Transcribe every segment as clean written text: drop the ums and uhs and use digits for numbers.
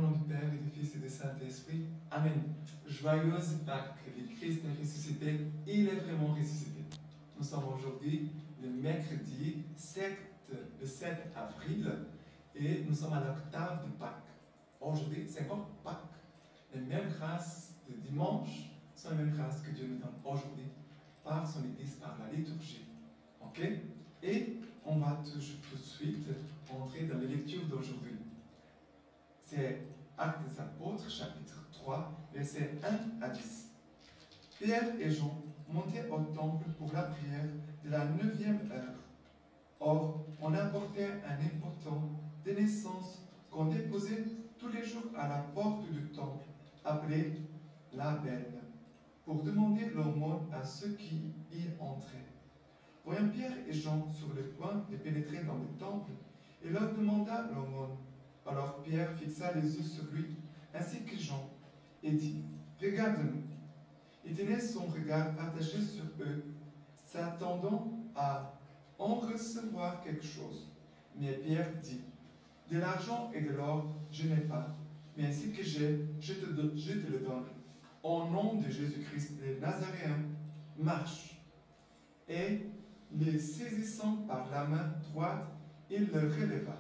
Au nom du Père et du Fils et du Saint-Esprit. Amen. Joyeuse Pâques, le Christ est ressuscité, il est vraiment ressuscité. Nous sommes aujourd'hui le mercredi le 7 avril et nous sommes à l'octave de Pâques. Aujourd'hui, c'est encore Pâques. Les mêmes grâces de dimanche sont les mêmes grâces que Dieu nous donne aujourd'hui par son Église, par la liturgie. Ok? Et on va tout de suite entrer dans les lectures d'aujourd'hui. C'est Actes des Apôtres, chapitre 3, versets 1 à 10. Pierre et Jean montaient au temple pour la prière de la 9e heure. Or, on apportait un impotent de naissance qu'on déposait tous les jours à la porte du temple, appelée la Belle, pour demander l'aumône à ceux qui y entraient. Voyant Pierre et Jean sur le point de pénétrer dans le temple, il leur demanda l'aumône. Alors Pierre fixa les yeux sur lui, ainsi que Jean, et dit, « Regarde-nous ». Il tenait son regard attaché sur eux, s'attendant à en recevoir quelque chose. Mais Pierre dit, « De l'argent et de l'or, je n'ai pas, mais ainsi que j'ai, je te le donne. Au nom de Jésus-Christ, le Nazaréen, marche. » Et, les saisissant par la main droite, il le releva.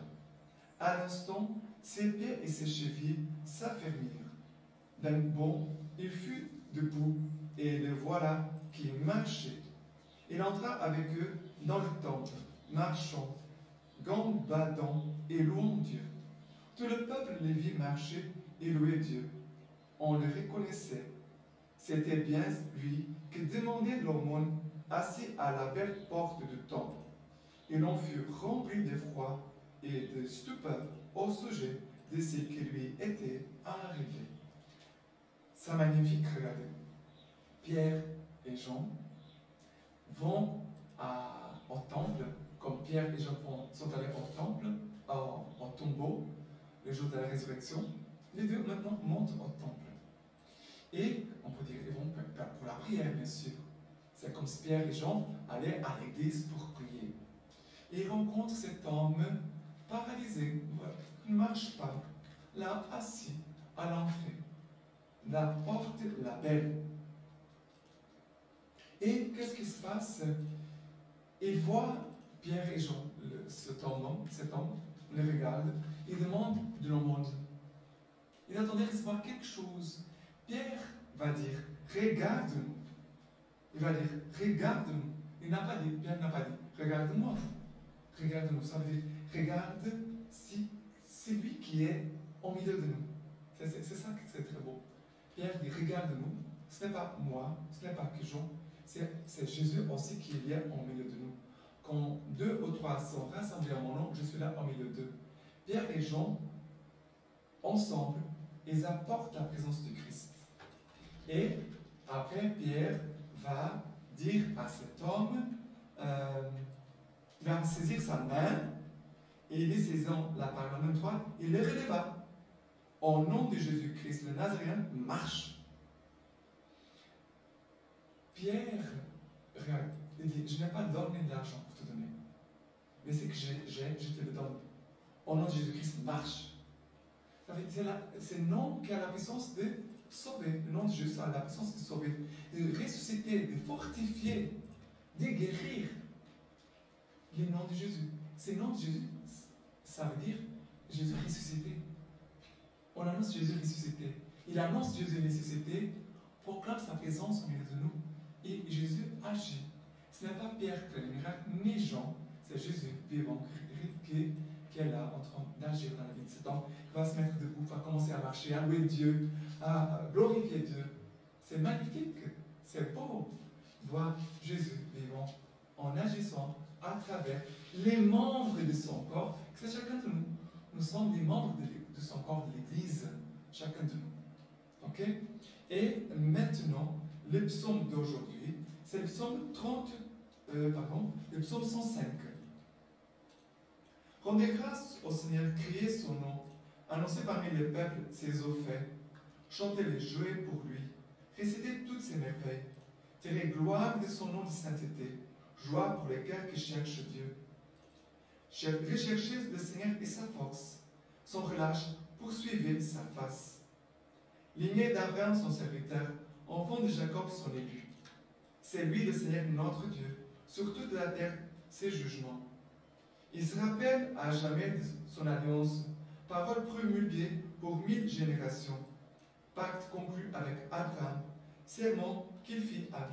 À l'instant, ses pieds et ses chevilles s'affermirent. D'un bond, il fut debout, et le voilà qui marchait. Il entra avec eux dans le temple, marchant, gambadant et louant Dieu. Tout le peuple les vit marcher et louer Dieu. On le reconnaissait. C'était bien lui qui demandait l'aumône, assis à la belle porte du temple. Et l'on fut rempli d'effroi et de stupeur au sujet de ce qui lui était arrivé. C'est magnifique, regardez. Pierre et Jean vont au temple, comme Pierre et Jean sont allés au temple, au tombeau, le jour de la résurrection. Les deux maintenant montent au temple. Et on peut dire qu'ils vont pour la prière, bien sûr. C'est comme si Pierre et Jean allaient à l'église pour prier. Et ils rencontrent cet homme paralysé, qui ne marche pas, là, assis à l'entrée. La porte, la Belle. Et qu'est-ce qui se passe? Ils voient Pierre et Jean, cet homme le regarde, il demande de l'aumône. Il attendait de recevoir quelque chose. Pierre va dire, regarde-nous. Il va dire, regarde-nous. Pierre n'a pas dit, regarde-moi. Regarde-nous, ça veut dire, regarde si c'est lui qui est au milieu de nous. C'est ça qui c'est très beau. Pierre dit, regarde-nous. Ce n'est pas moi, ce n'est pas que Jean, c'est Jésus aussi qui est là au milieu de nous. Quand 2 ou 3 sont rassemblés à mon nom, je suis là au milieu d'eux. Pierre et Jean, ensemble, ils apportent la présence du Christ. Et après, Pierre va dire à cet homme, il va saisir sa main, et il saisissant par la main droite, il le releva. Au nom de Jésus-Christ, le Nazaréen marche. Pierre, regarde, il dit, je n'ai pas donné de l'argent pour te donner, mais ce que j'ai, je te le donne. Au nom de Jésus-Christ, marche. C'est le nom qui a la puissance de sauver. Le nom de Jésus a la puissance de sauver, de ressusciter, de fortifier, de guérir. Le nom de Jésus. C'est le nom de Jésus. Ça veut dire Jésus ressuscité. On annonce Jésus ressuscité. Il annonce Jésus ressuscité, proclame sa présence au milieu de nous. Et Jésus agit. Ce n'est pas Pierre qui fait le miracle, ni Jean, c'est Jésus vivant qui est là en train d'agir dans la vie de cet homme. Il va se mettre debout, va commencer à marcher, à louer Dieu, à glorifier Dieu. C'est magnifique, c'est beau de voir Jésus vivant en agissant à travers les membres de son corps. C'est chacun de nous. Nous sommes les membres de son corps, de l'Église, chacun de nous. Ok? Et maintenant, le psaume d'aujourd'hui, c'est le psaume le psaume 105. Rendez grâce au Seigneur, criez son nom, annoncez parmi les peuples ses eaux faits, chantez-les, jouez pour lui, récitez toutes ses merveilles, tirez gloire de son nom de sainteté, joie pour les cœurs qui cherchent Dieu. Recherchez le Seigneur et sa force, son relâche poursuivait sa face. Lignée d'Abraham son serviteur, enfant de Jacob son élu. C'est lui le Seigneur notre Dieu, sur toute la terre, ses jugements. Il se rappelle à jamais de son alliance, parole promulguée pour 1000 générations, pacte conclu avec Abraham, serment qu'il fit à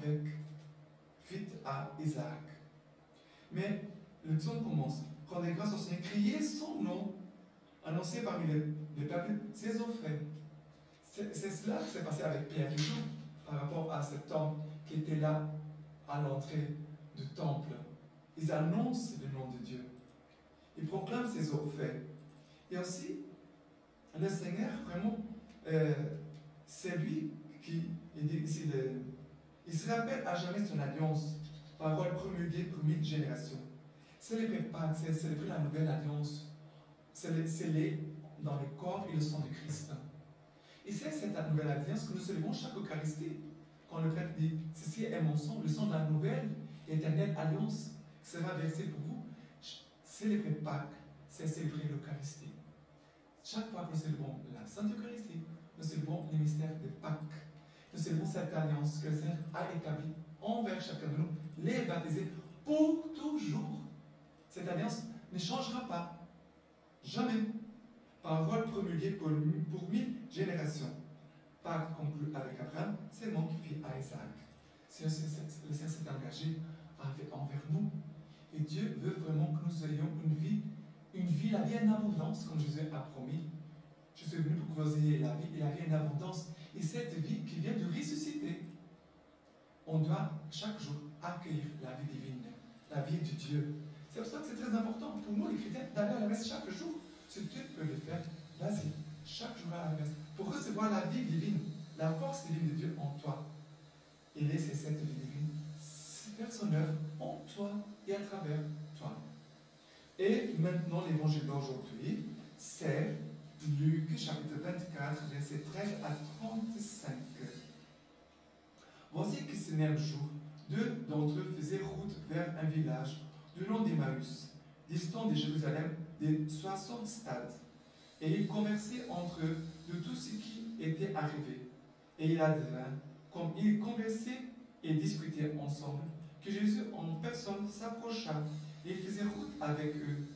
Isaac. Mais le psaume commence, rendez grâce au Seigneur, criez son nom, annoncé parmi les peuples ses offres. C'est cela qui s'est passé avec Pierre et Jean par rapport à cet homme qui était là à l'entrée du temple. Ils annoncent le nom de Dieu. Ils proclament ses offres. Et aussi, le Seigneur, vraiment, c'est lui qui, il se rappelle à jamais son alliance, parole promulguée pour 1000 générations. Célébrer Pâques, c'est célébrer la nouvelle alliance. C'est dans le corps et le sang de Christ. Et c'est cette nouvelle alliance que nous célébrons chaque Eucharistie. Quand le prêtre dit, ceci est mon sang, le sang de la nouvelle et éternelle alliance qui sera versé pour vous. Célébrer Pâques, c'est célébrer l'Eucharistie. Chaque fois que nous célébrons la Sainte Eucharistie, nous célébrons le mystère de Pâques. Nous célébrons cette alliance que le Seigneur a établie envers chacun de nous, les baptisés pour toujours. Cette alliance ne changera pas. Jamais. Parole promulguée pour 1000 générations. Pacte conclu avec Abraham, c'est le nom qui fit à Isaac. Le Seigneur s'est engagé envers nous. Et Dieu veut vraiment que nous ayons une vie, la vie en abondance, comme Jésus a promis. Je suis venu pour que vous ayez la vie et la vie en abondance. Et cette vie qui vient de ressusciter, on doit chaque jour accueillir la vie divine, la vie de Dieu. C'est pour ça que c'est très important pour nous, les chrétiens, d'aller à la messe chaque jour. Si tu peux le faire, vas-y, chaque jour à la messe, pour recevoir la vie divine, la force divine de Dieu en toi. Et laisser cette vie divine faire son œuvre en toi et à travers toi. Et maintenant, l'évangile d'aujourd'hui, c'est Luc, chapitre 24, versets 13 à 35. Voici que ce même jour, 2 d'entre eux faisaient route vers un village du nom d'Emmaüs, distant de Jérusalem de 60 stades. Et ils conversaient entre eux de tout ce qui était arrivé. Et il advint, comme ils conversaient et discutaient ensemble, que Jésus en personne s'approcha et faisait route avec eux.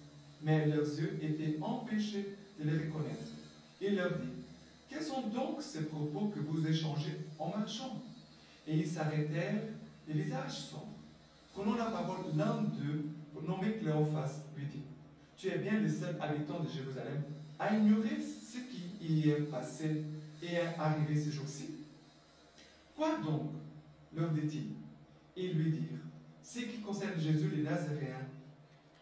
Mais leurs yeux étaient empêchés de les reconnaître. Il leur dit, quels sont donc ces propos que vous échangez en marchant? Et ils s'arrêtèrent, les visages sombres. Prenons la parole l'un d'eux, nommé Cléophas, lui dit, tu es bien le seul habitant de Jérusalem à ignorer ce qui y est passé et est arrivé ce jour-ci. Quoi donc? Leur dit-il. Ils lui dirent, ce qui concerne Jésus le Nazaréen,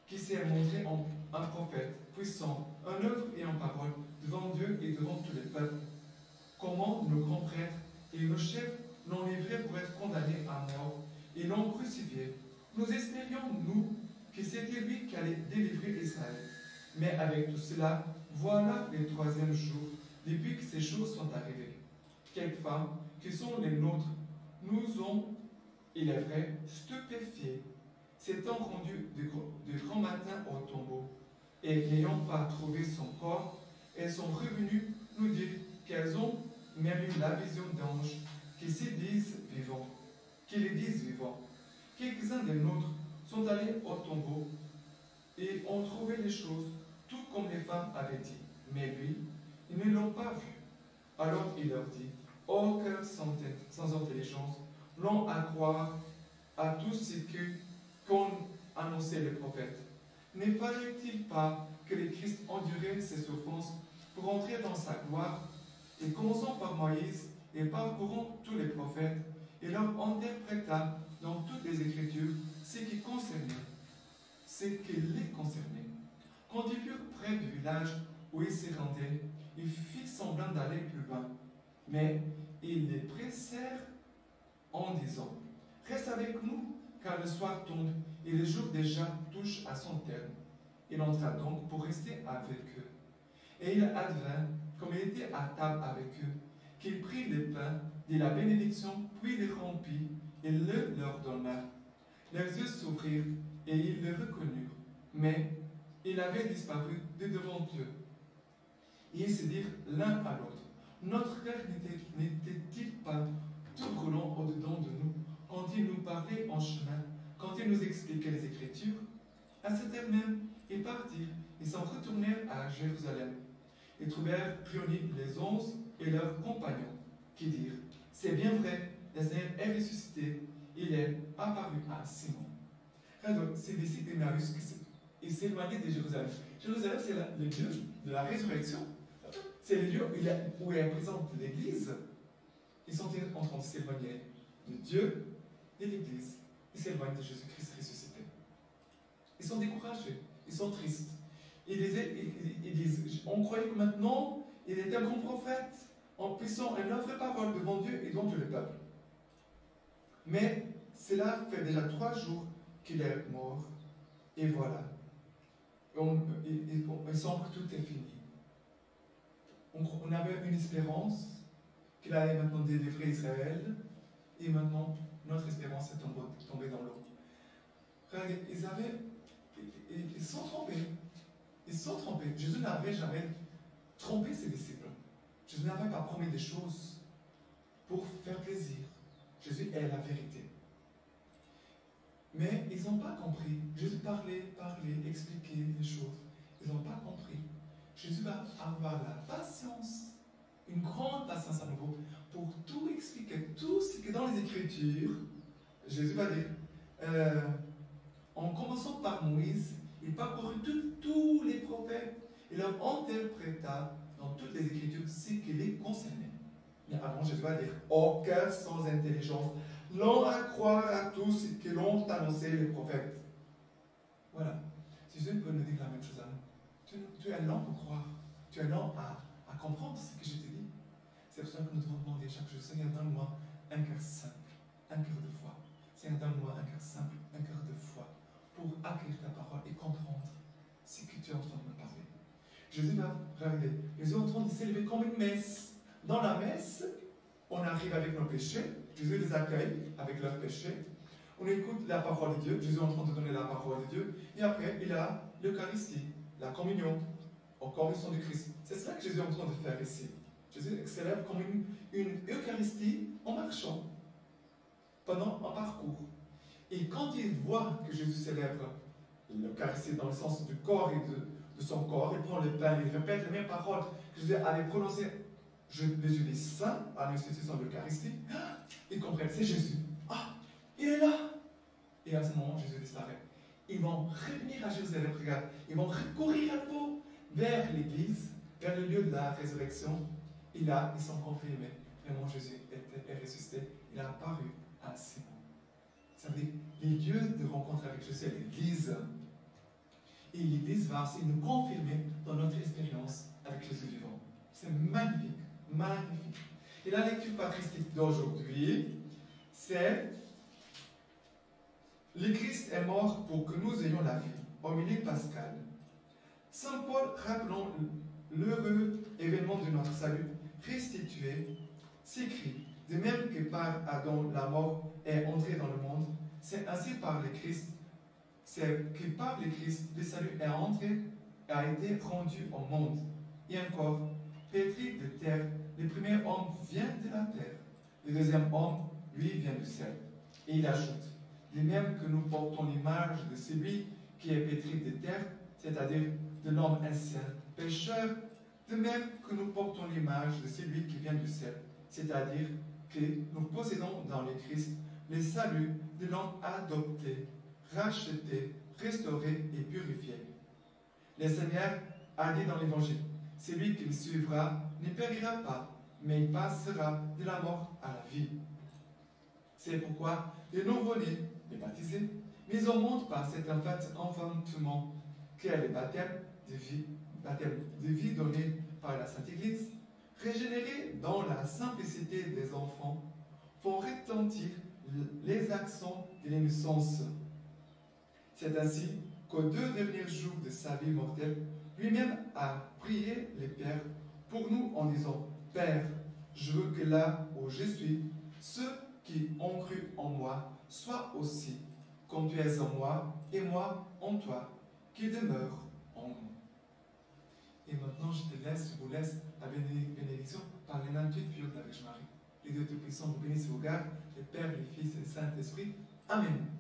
qui s'est montré un prophète puissant, en œuvre et en parole, devant Dieu et devant tous les peuples. Comment nos grands prêtres et nos chefs l'ont livré pour être condamné à mort et l'ont crucifié. Nous espérions, nous, que c'était lui qui allait délivrer Israël. Mais avec tout cela, voilà le 3e jour, depuis que ces choses sont arrivées. Quelques femmes, qui sont les nôtres, nous ont, il est vrai, stupéfiés, s'étant rendues de grand matin au tombeau, et n'ayant pas trouvé son corps, elles sont revenues nous dire qu'elles ont même eu la vision d'anges qui les disent vivants. Quelques-uns des nôtres sont allés au tombeau et ont trouvé les choses tout comme les femmes avaient dit. Mais lui, ils ne l'ont pas vu. Alors il leur dit, ô cœur sans intelligence, long à croire à tout ce qu'ont annoncé les prophètes. Ne fallait-il pas que le Christ endurait ses souffrances pour entrer dans sa gloire? Et commençant par Moïse et parcourant tous les prophètes, il leur interpréta dans toutes les Écritures ce qui les concernait. Quand ils furent près du village où ils se rendaient, il fit semblant d'aller plus loin. Mais ils les pressèrent en disant, reste avec nous, car le soir tombe et le jour déjà touche à son terme. Il entra donc pour rester avec eux. Et il advint, comme il était à table avec eux, qu'il prit le pain, dit la bénédiction, puis le rompit et le leur donna. Leurs yeux s'ouvrirent et ils le reconnurent, mais il avait disparu de devant eux. et se dire l'un à l'autre. Notre cœur n'était-il pas tout brûlant au-dedans de nous quand il nous parlait en chemin, quand il nous expliquait les Écritures? À cette heure même, ils partirent et s'en retournèrent à Jérusalem. Ils trouvèrent réunis les 11 et leurs compagnons, qui dirent: c'est bien vrai, le Seigneur est ressuscité, il est apparu à Simon. Alors, ces disciples d'Emmaüs qui s'éloignaient de Jérusalem. Jérusalem, c'est le lieu de la résurrection. C'est le lieu où est présente l'Église. Ils sont en train de s'éloigner de Dieu et de l'Église. Ils s'éloignent de Jésus-Christ ressuscité. Ils sont découragés, ils sont tristes. Ils disent, on croyait que maintenant, il était un grand prophète, en puissant une œuvre parole devant Dieu et devant tout le peuple. Mais cela fait déjà 3 jours qu'il est mort, et voilà. Il semble que tout est fini. On avait une espérance qu'il allait maintenant délivrer Israël, et maintenant notre espérance est tombée dans l'eau. Ils sont trompés. Ils sont trompés. Jésus n'avait jamais trompé ses disciples. Jésus n'avait pas promis des choses pour faire plaisir. Jésus est la vérité. Mais ils n'ont pas compris. Jésus parlait, expliquait les choses. Ils n'ont pas compris. Jésus va avoir la patience, une grande patience à nouveau, pour tout expliquer, tout ce qui est dans les Écritures. Jésus va dire, en commençant par Moïse, il parcourut tous les prophètes et leur interpréta dans toutes les Écritures ce qui les concernait. Mais avant, Jésus va dire, ô cœur sans intelligence, lent à croire à tout ce que l'ont annoncé les prophètes. Voilà. Jésus peut nous dire la même chose à nous. Tu es lent pour croire. Tu es lent à comprendre ce que je te dis. C'est pour ça que nous devons demander chaque jour, Seigneur, donne-moi un cœur simple, un cœur de foi. Seigneur, donne-moi un cœur simple, un cœur de foi, pour accueillir ta parole et comprendre ce que tu es en train de me parler. Jésus va regarder. Jésus est en train de s'élever comme une messe. Dans la messe, on arrive avec nos péchés. Jésus les accueille avec leurs péchés. On écoute la parole de Dieu. Jésus est en train de donner la parole de Dieu. Et après, il a l'Eucharistie, la communion, au corps et sang du Christ. C'est cela que Jésus est en train de faire ici. Jésus s'élève comme une Eucharistie en marchant pendant un parcours. Et quand il voit que Jésus célèbre l'Eucharistie dans le sens du corps et de son corps, il prend le pain, il répète les mêmes paroles que Jésus avait prononcées. Jésus est saint à l'institution de l'Eucharistie. Ils comprennent, c'est Jésus. Ah, il est là. Et à ce moment, Jésus disparaît. Ils vont revenir à Jérusalem, regarde. Ils vont recourir à nouveau vers l'église, vers le lieu de la résurrection. Et là, ils sont confirmés. Vraiment, Jésus est ressuscité. Il a apparu à Simon. Ça veut dire, les lieux de rencontre avec Jésus, c'est l'église. Et l'église va aussi nous confirmer dans notre expérience avec Jésus vivant. C'est magnifique, magnifique. Et la lecture patristique d'aujourd'hui, c'est le Christ est mort pour que nous ayons la vie. Homélie pascale. Saint Paul, rappelant l'heureux événement de notre salut restitué, s'écrit: de même que par Adam la mort est entrée dans le monde, c'est ainsi par le Christ, c'est que par le Christ le salut est entré, a été rendu au monde. Et encore, pétri de terre, le premier homme vient de la terre, le deuxième homme, lui, vient du ciel. Et il ajoute: de même que nous portons l'image de celui qui est pétri de terre, c'est-à-dire de l'homme ancien, pécheur, de même que nous portons l'image de celui qui vient du ciel, c'est-à-dire que nous possédons dans le Christ le salut de l'homme adopté, racheté, restauré et purifié. Le Seigneur a dit dans l'Évangile: celui qui le suivra ne périra pas, mais il passera de la mort à la vie. C'est pourquoi les nouveau-nés, les baptisés, mis au monde par cet enfantement qu'est le baptême de vie donné par la Sainte Église, régénérés dans la simplicité des enfants, font retentir les accents de l'innocence. C'est ainsi qu'aux 2 derniers jours de sa vie mortelle, lui-même a prié le Père pour nous en disant: Père, je veux que là où je suis, ceux qui ont cru en moi soient aussi, comme tu es en moi et moi en toi, qui demeurent en nous. Et maintenant, je vous laisse la bénédiction par les nains pure de la Vierge Marie. Les deux Tout-Puissants vous bénissent et vous gardent, le Père, le Fils et le Saint-Esprit. Amen.